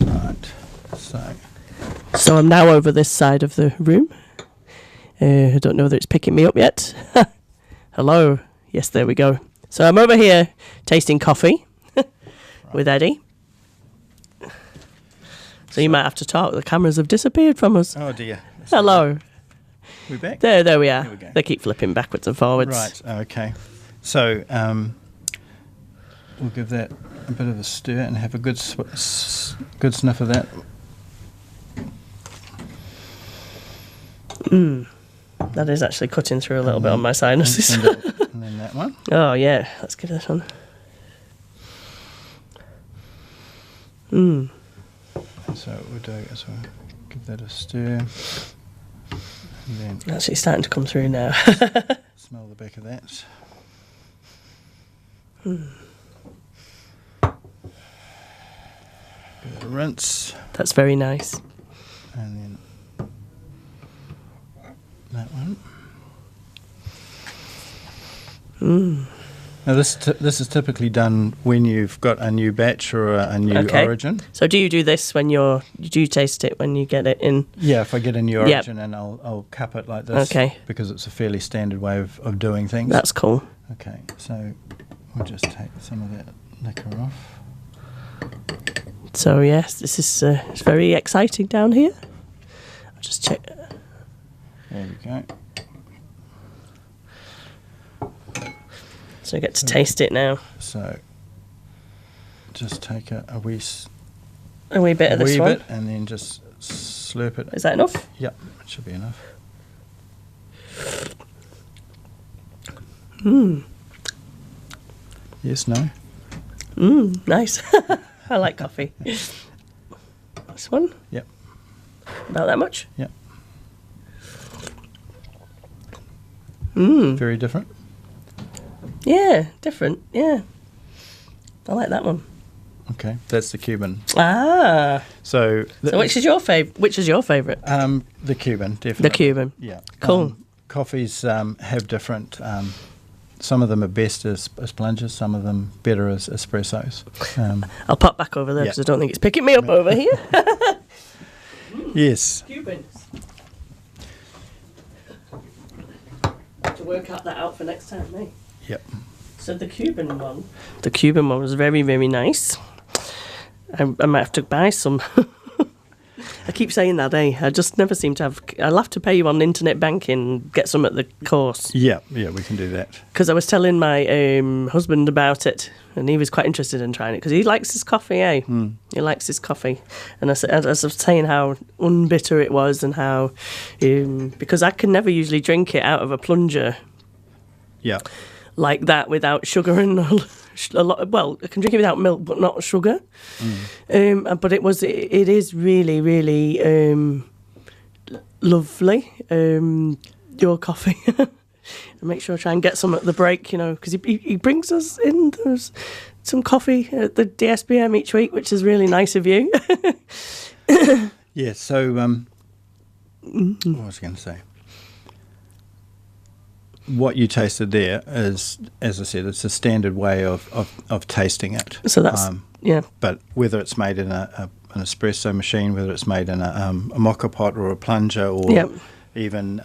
Right. So I'm now over this side of the room. I don't know whether it's picking me up yet. Hello. Yes, there we go. So I'm over here tasting coffee with Eddie. So you might have to talk. The cameras have disappeared from us. Oh dear. Hello. We're back? There we are. There we go. They keep flipping backwards and forwards. Right, okay. So we'll give that a bit of a stir and have a good good sniff of that. That is actually cutting through a little bit on my sinuses. And then that one. Oh, yeah. Let's give this one. So what we'll do is we'll give that a stir. And then Actually starting to come through now. smell the back of that. Give it a rinse. That's very nice. And then that one. Now this is typically done when you've got a new batch or a new origin. So do you do this when do you taste it when you get it in? Yeah, if I get a new origin, and I'll cup it like this. Okay. Because it's a fairly standard way of doing things. That's cool. Okay, so we'll just take some of that liquor off. So yes, this is it's very exciting down here. I'll just check. There we go. So I get to taste it now. So just take a wee bit of this one. bit, and then just slurp it. Is that enough? Yep, it should be enough. Yes, no? Nice. I like coffee. This one? Yep. About that much? Yep. Very different. Yeah, different. Yeah. I like that one. Okay, that's the Cuban. Ah. So Which is your favourite? The Cuban, definitely. The Cuban. Yeah. Cool. Coffees have different. Some of them are best as plungers. Some of them better as espressos. I'll pop back over there because I don't think it's picking me up over here. Yes. Cubans. To work out that out for next time, mate. Yep. So the Cuban one was very, very nice. I might have to buy some. I keep saying that, eh? I just never seem to have. I'll have to pay you on internet banking and get some at the course. Yeah, we can do that. Because I was telling my husband about it, and he was quite interested in trying it because he likes his coffee, eh? He likes his coffee, and as I was saying how unbitter it was, and how because I can never usually drink it out of a plunger. Yeah. Like that without sugar and a lot. Well, I can drink it without milk, but not sugar. But it is really, really lovely. Your coffee. Make sure I try and get some at the break, because he brings us in some coffee at the DSBM each week, which is really nice of you. Yeah. So, what was I going to say? What you tasted there is, as I said, it's a standard way of tasting it. So that's But whether it's made in an espresso machine, whether it's made in a mocha pot or a plunger, or even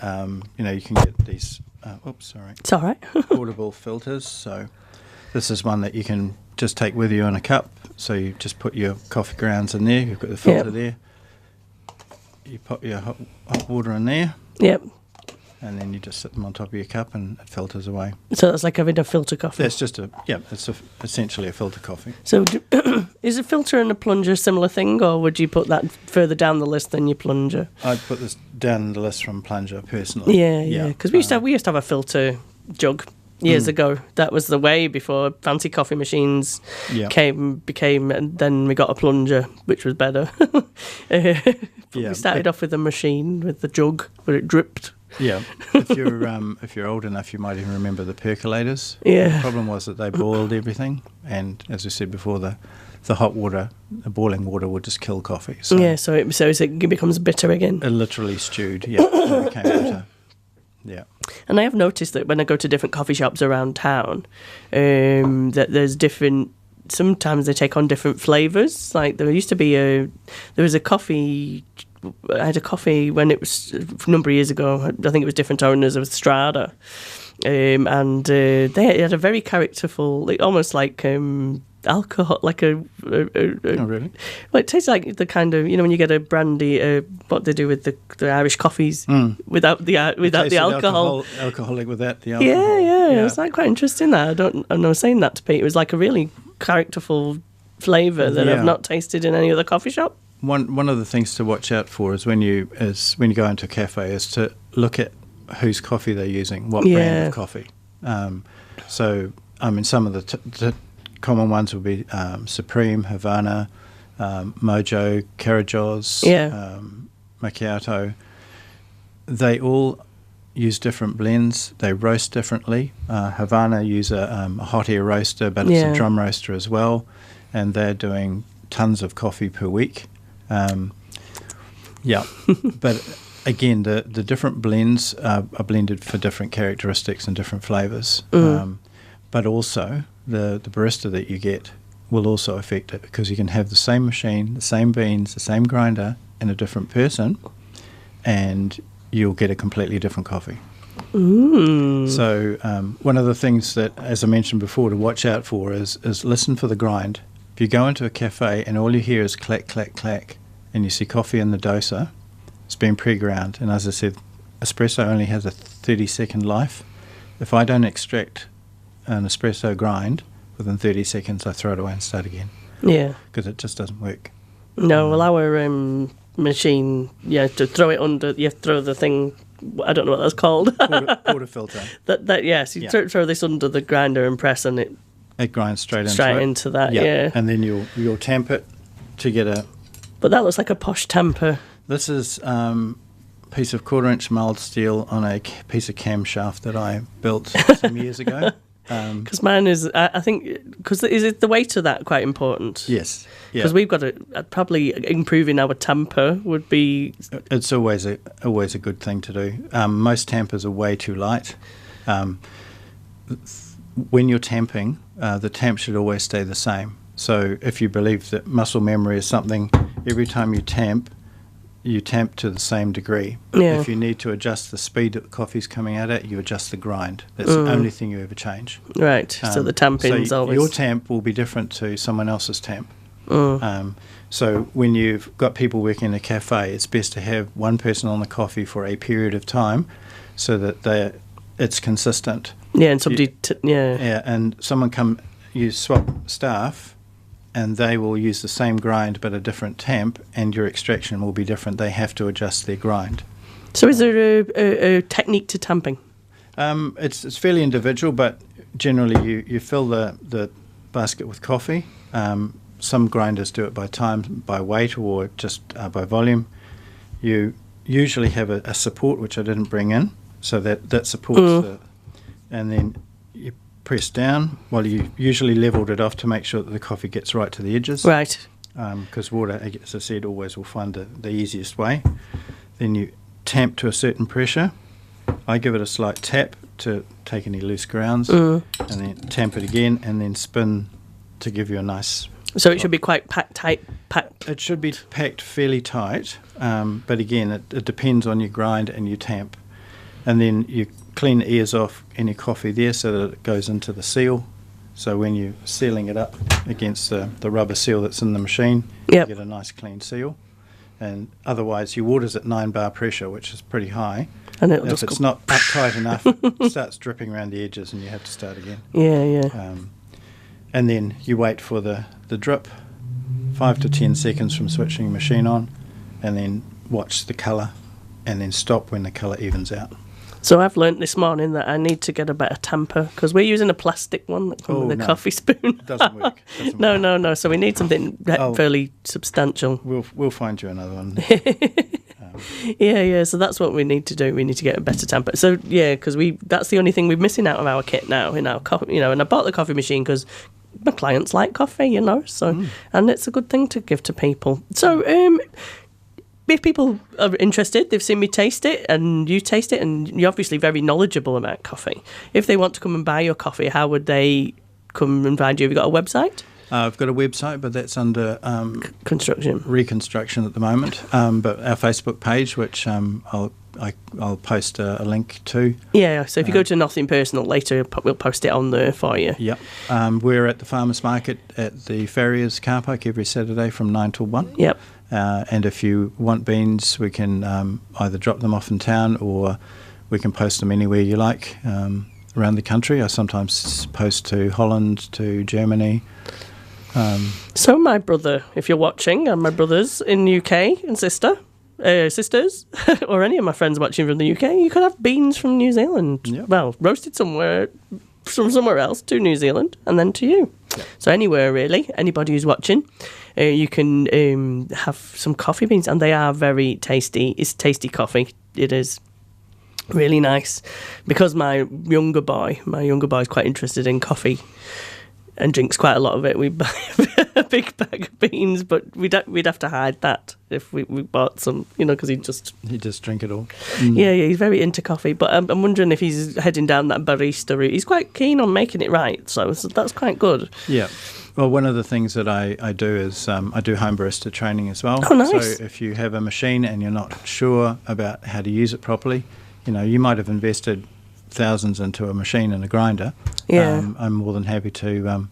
you can get these. It's all right. Portable filters. So this is one that you can just take with you in a cup. So you just put your coffee grounds in there. You've got the filter there. You pop your hot water in there. Yep. And then you just sit them on top of your cup and it filters away. So that's like having a filter coffee? That's just it's essentially a filter coffee. So is a filter and a plunger a similar thing, or would you put that further down the list than your plunger? I'd put this down the list from plunger personally. Yeah. Because we used to have a filter jug years ago. That was the way before fancy coffee machines became, and then we got a plunger, which was better. We started off with a machine with the jug where it dripped. Yeah, if you're old enough, you might even remember the percolators. Yeah. The problem was that they boiled everything, and as I said before, the hot water, the boiling water, would just kill coffee. So it becomes bitter again. It literally stewed. Yeah, it became bitter. Yeah. And I have noticed that when I go to different coffee shops around town, that there's different. Sometimes they take on different flavours. Like there used to be there was a coffee. I had a coffee when it was a number of years ago. I think it was different owners of Strada, and they had a very characterful, almost like alcohol, like a. Oh, really? Well, it tastes like the kind of when you get a brandy, what they do with the Irish coffees without the alcohol. Alcoholic without the alcohol. Yeah. It's like quite interesting. That I was saying that to Pete. It was like a really characterful flavour that I've not tasted in any other coffee shop. One of the things to watch out for is when you go into a cafe is to look at whose coffee they're using, what brand of coffee. So some of the common ones will be Supreme, Havana, Mojo, Carajos, Macchiato. They all use different blends. They roast differently. Havana use a hot air roaster, but it's a drum roaster as well, and they're doing tons of coffee per week. But again, the different blends are blended for different characteristics and different flavours. But also the barista that you get will also affect it, because you can have the same machine, the same beans, the same grinder in a different person, and you'll get a completely different coffee. So one of the things that, as I mentioned before, to watch out for is listen for the grind. If you go into a cafe and all you hear is clack, clack, clack, and you see coffee in the doser, it's been pre-ground. And as I said, espresso only has a 30-second life. If I don't extract an espresso grind within 30 seconds, I throw it away and start again. Yeah. Because it just doesn't work. No, well, our machine, to throw it under, you have to throw the thing, I don't know what that's called. Portafilter. You throw this under the grinder and press, and it grinds straight into that, yeah. And then you'll tamp it to get a... But that looks like a posh tamper. This is a piece of 1/4-inch mild steel on a piece of camshaft that I built some years ago. Because mine is, I think, is it the weight of that quite important? Yes. Because we've got probably improving our tamper would be... It's always a good thing to do. Most tampers are way too light. When you're tamping, the tamp should always stay the same. So if you believe that muscle memory is something, every time you tamp to the same degree. Yeah. If you need to adjust the speed that the coffee's coming out at, you adjust the grind. That's the only thing you ever change. Right, so the tamping's always... Your tamp will be different to someone else's tamp. So when you've got people working in a cafe, it's best to have one person on the coffee for a period of time so that it's consistent. Yeah, and somebody... and you swap staff, and they will use the same grind but a different tamp, and your extraction will be different. They have to adjust their grind. So is there a technique to tamping? It's fairly individual, but generally you fill the basket with coffee. Some grinders do it by time, by weight, or just by volume. You usually have a support, which I didn't bring in, so that supports and then you press down. Well, you usually leveled it off to make sure that the coffee gets right to the edges. Right. Because water, as I said, always will find the easiest way. Then you tamp to a certain pressure. I give it a slight tap to take any loose grounds, and then tamp it again, and then spin to give you a nice... So it should be quite packed. It should be packed fairly tight, but again, it depends on your grind and your tamp. And then you clean the ears off any coffee there so that it goes into the seal. So when you're sealing it up against the rubber seal that's in the machine, you get a nice clean seal. And otherwise, your water's at 9 bar pressure, which is pretty high. And if it's not up tight enough, it starts dripping around the edges and you have to start again. Yeah. And then you wait for the drip, 5 to 10 seconds from switching the machine on, and then watch the colour, and then stop when the colour evens out. So I've learnt this morning that I need to get a better tamper because we're using a plastic one that comes with a coffee spoon. Doesn't work. No. So we need something fairly substantial. We'll find you another one. Yeah. So that's what we need to do. We need to get a better tamper. So yeah, because that's the only thing we're missing out of our kit now in our coffee. And I bought the coffee machine because my clients like coffee. So and it's a good thing to give to people. So if people are interested, they've seen me taste it and you taste it, and you're obviously very knowledgeable about coffee. If they want to come and buy your coffee, how would they come and find you? Have you got a website? I've got a website, but that's under reconstruction at the moment. But our Facebook page, which I'll post a link to. Yeah, so if you go to Nothing Personal later, we'll post it on there for you. Yep. We're at the Farmers Market at the Farriers car park every Saturday from 9 till 1. Yep. And if you want beans, we can either drop them off in town or we can post them anywhere you like around the country. I sometimes post to Holland, to Germany. So my brother, if you're watching, and my brothers in the UK and sisters, or any of my friends watching from the UK, you could have beans from New Zealand. Yep. Well, roasted somewhere from somewhere else to New Zealand and then to you. Yep. So anywhere really, anybody who's watching, you can have some coffee beans, and they are very tasty. It's tasty coffee. It is really nice because my younger boy is quite interested in coffee and drinks quite a lot of it. We buy a big bag of beans, but we'd have to hide that if we bought some, because he'd just drink it all. Yeah, he's very into coffee. But I'm wondering if he's heading down that barista route. He's quite keen on making it right, so that's quite good. Yeah. Well, one of the things that I do is I do home barista training as well. Oh, nice. So if you have a machine and you're not sure about how to use it properly, you might have invested thousands into a machine and a grinder. Yeah. I'm more than happy to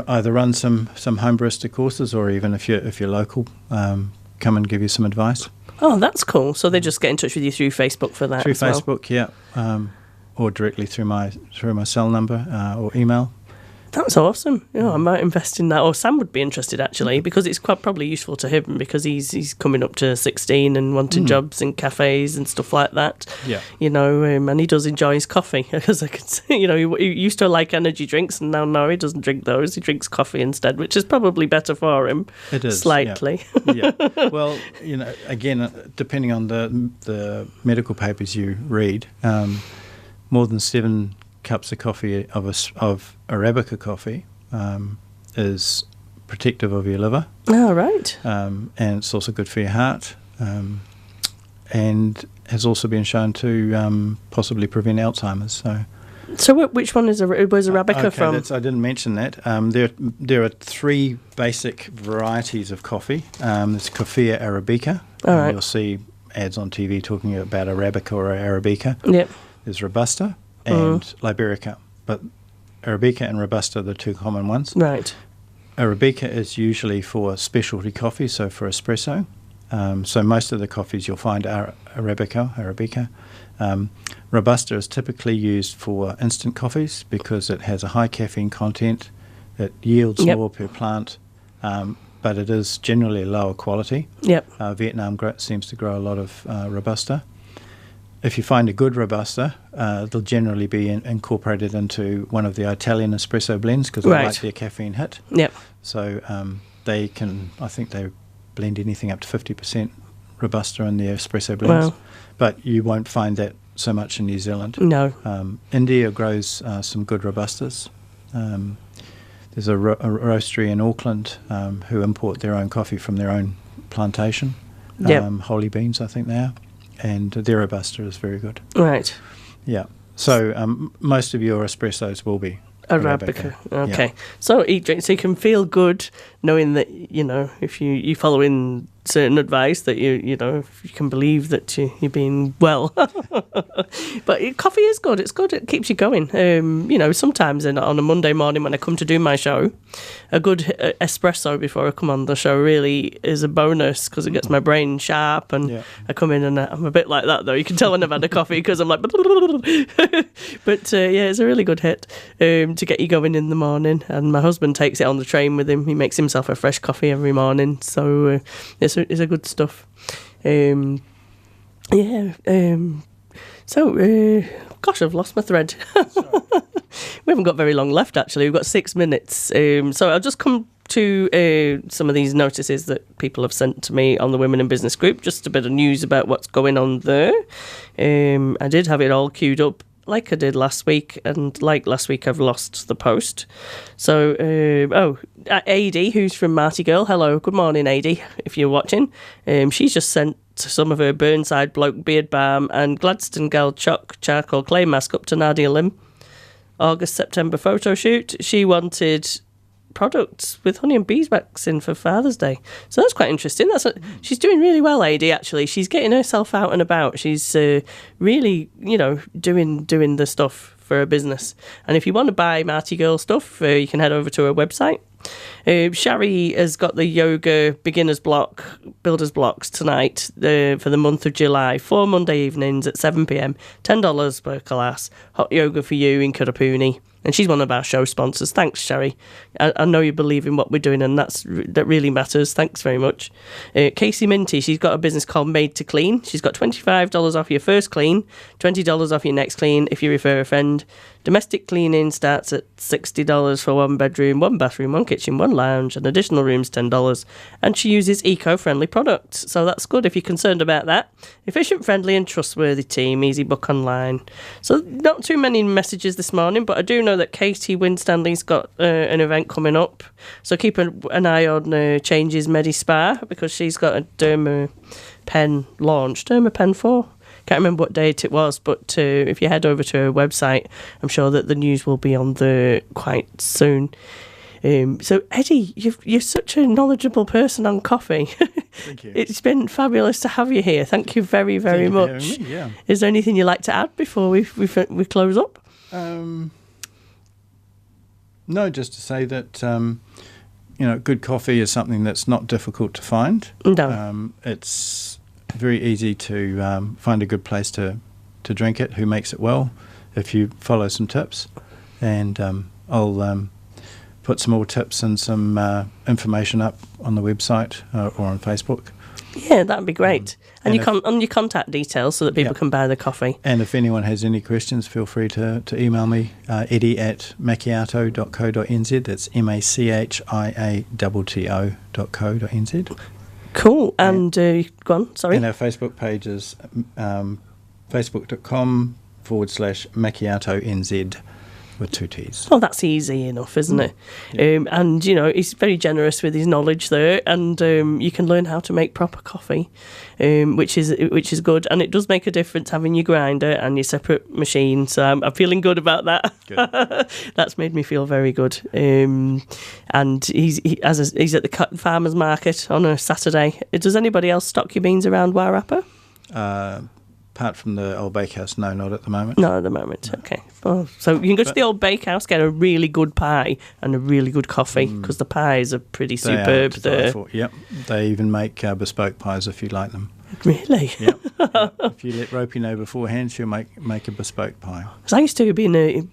either run some home barista courses, or even if you're local, come and give you some advice. Oh, that's cool. So they just get in touch with you through Facebook for that. Through as well? Facebook, yeah, or directly through my cell number or email. That's awesome. Yeah, I might invest in that. Or Sam would be interested, actually, because it's quite probably useful to him because he's coming up to 16 and wanting jobs in cafes and stuff like that. Yeah. And he does enjoy his coffee, because I can see, he used to like energy drinks, and now no, he doesn't drink those. He drinks coffee instead, which is probably better for him. It is. Slightly. Yeah. Well, again, depending on the medical papers you read, more than 7 cups of coffee of Arabica coffee is protective of your liver. Oh, right. And it's also good for your heart, and has also been shown to possibly prevent Alzheimer's. So which one was Arabica from? I didn't mention that. There are 3 basic varieties of coffee. There's Coffea Arabica. All right. You'll see ads on TV talking about Arabica or Arabica. Yep. There's Robusta and Liberica, but Arabica and Robusta are the 2 common ones. Right. Arabica is usually for specialty coffee, so for espresso. So most of the coffees you'll find are Arabica. Robusta is typically used for instant coffees because it has a high caffeine content. It yields more per plant, but it is generally lower quality. Yep. Vietnam seems to grow a lot of Robusta. If you find a good Robusta, they'll generally be incorporated into one of the Italian espresso blends because they like their caffeine hit. Yep. So I think they blend anything up to 50% Robusta in their espresso blends. Wow. But you won't find that so much in New Zealand. No. India grows some good Robustas. There's a roastery in Auckland who import their own coffee from their own plantation. Holy Beans, I think they are. And their Robusta is very good. Right. Yeah. So most of your espressos will be Arabica. Okay. Yeah. So eat drink, so you can feel good knowing that, if you follow in certain advice that you can believe that you're being well. But coffee is good. It's good. It keeps you going. Sometimes on a Monday morning when I come to do my show, a good espresso before I come on the show really is a bonus because it gets my brain sharp, and I come in and I'm a bit like that though. You can tell when I've had a coffee because I'm like but it's a really good hit to get you going in the morning. And my husband takes it on the train with him. He makes himself a fresh coffee every morning, so it's a good stuff. So, gosh, I've lost my thread. We haven't got very long left, actually. We've got 6 minutes. So I'll just come to some of these notices that people have sent to me on the Women in Business group, just a bit of news about what's going on there. I did have it all queued up like I did last week, and like last week I've lost the post. So, AD, who's from Marty Girl, hello, good morning AD, if you're watching. She's just sent some of her Burnside Bloke Beard Balm and Gladstone Gal Chalk Charcoal Clay Mask up to Nadia Lim. August-September photo shoot. She wanted products with honey and beeswax in for Father's Day. So that's quite interesting. She's doing really well, AD, actually. She's getting herself out and about. She's really, doing the stuff for her business. And if you want to buy Marty Girl stuff, you can head over to her website. Shari has got the yoga beginners builders blocks tonight for the month of July. 4 Monday evenings at 7 p.m. $10 per class. Hot yoga for you in Kurapuni. And she's one of our show sponsors. Thanks, Shari. I know you believe in what we're doing, and that really matters. Thanks very much. Casey Minty, she's got a business called Made to Clean. She's got $25 off your first clean, $20 off your next clean if you refer a friend. Domestic cleaning starts at $60 for 1 bedroom, 1 bathroom, 1 kitchen, 1 lounge, and additional rooms $10. And she uses eco-friendly products, so that's good if you're concerned about that. Efficient, friendly and trustworthy team, easy book online. So not too many messages this morning, but I do know that Katie Winstanley's got an event coming up, so keep an eye on Changes Medi Spa, because she's got a Derma Pen launch, Derma Pen 4. Can't remember what date it was, but if you head over to her website, I'm sure that the news will be on there quite soon. So, Eddie, you're such a knowledgeable person on coffee. Thank you. It's been fabulous to have you here. Thank you very, very much. Thank you for having me, yeah. Is there anything you'd like to add before we close up? No, just to say that good coffee is something that's not difficult to find. No. It's very easy to find a good place to drink it, who makes it well, if you follow some tips. And I'll put some more tips and some information up on the website or on Facebook. Yeah, that'd be great. And your contact details so that people can buy the coffee. And if anyone has any questions, feel free to email me, eddie@macchiato.co.nz. That's MACHIATTO.co.nz. Cool. And go on, sorry. And our Facebook page is facebook.com/macchiatonz with 2 T's. Oh, that's easy enough, isn't it? Yeah. And, he's very generous with his knowledge there, and you can learn how to make proper coffee, which is good. And it does make a difference having your grinder and your separate machine, so I'm feeling good about that. Good. That's made me feel very good. And he's at the farmer's market on a Saturday. Does anybody else stock your beans around Wairarapa? Apart from the old bakehouse, no, not at the moment. Not at the moment, no. Okay. Oh, so you can go to the old bakehouse, get a really good pie and a really good coffee, because the pies are pretty superb there. Yep. They even make bespoke pies if you like them. Really? Yep. If you let Ropey know beforehand, she'll make a bespoke pie. Because I used to be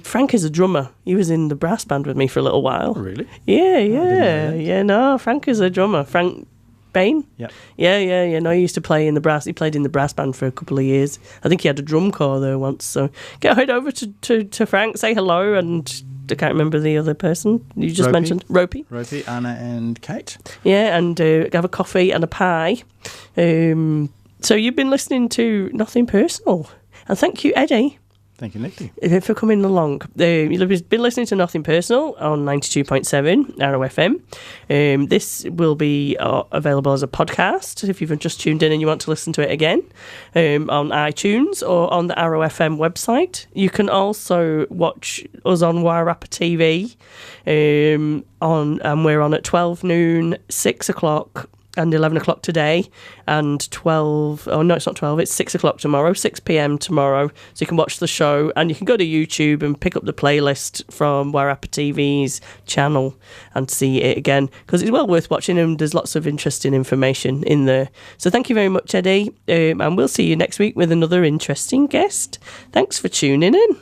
Frank is a drummer. He was in the brass band with me for a little while. Oh, really? Yeah. No, Frank is a drummer. Frank Bain? Yep. Yeah. No, he used to play in the brass. He played in the brass band for a couple of years. I think he had a drum corps there once. So head over to Frank, say hello, and I can't remember the other person you just mentioned. Ropey, Anna and Kate. Yeah, and have a coffee and a pie. So you've been listening to Nothing Personal. And thank you, Eddie. Thank you, Nikki, for coming along. You've been listening to Nothing Personal on 92.7 ROFM. This will be available as a podcast if you've just tuned in and you want to listen to it again on iTunes or on the ROFM website. You can also watch us on Wairarapa TV. And we're on at 12 noon, 6 o'clock. And 11 o'clock today, and 12... Oh, no, it's not 12. It's 6 o'clock tomorrow, 6 p.m. tomorrow. So you can watch the show, and you can go to YouTube and pick up the playlist from Wairarapa TV's channel and see it again, because it's well worth watching, and there's lots of interesting information in there. So thank you very much, Eddie, and we'll see you next week with another interesting guest. Thanks for tuning in.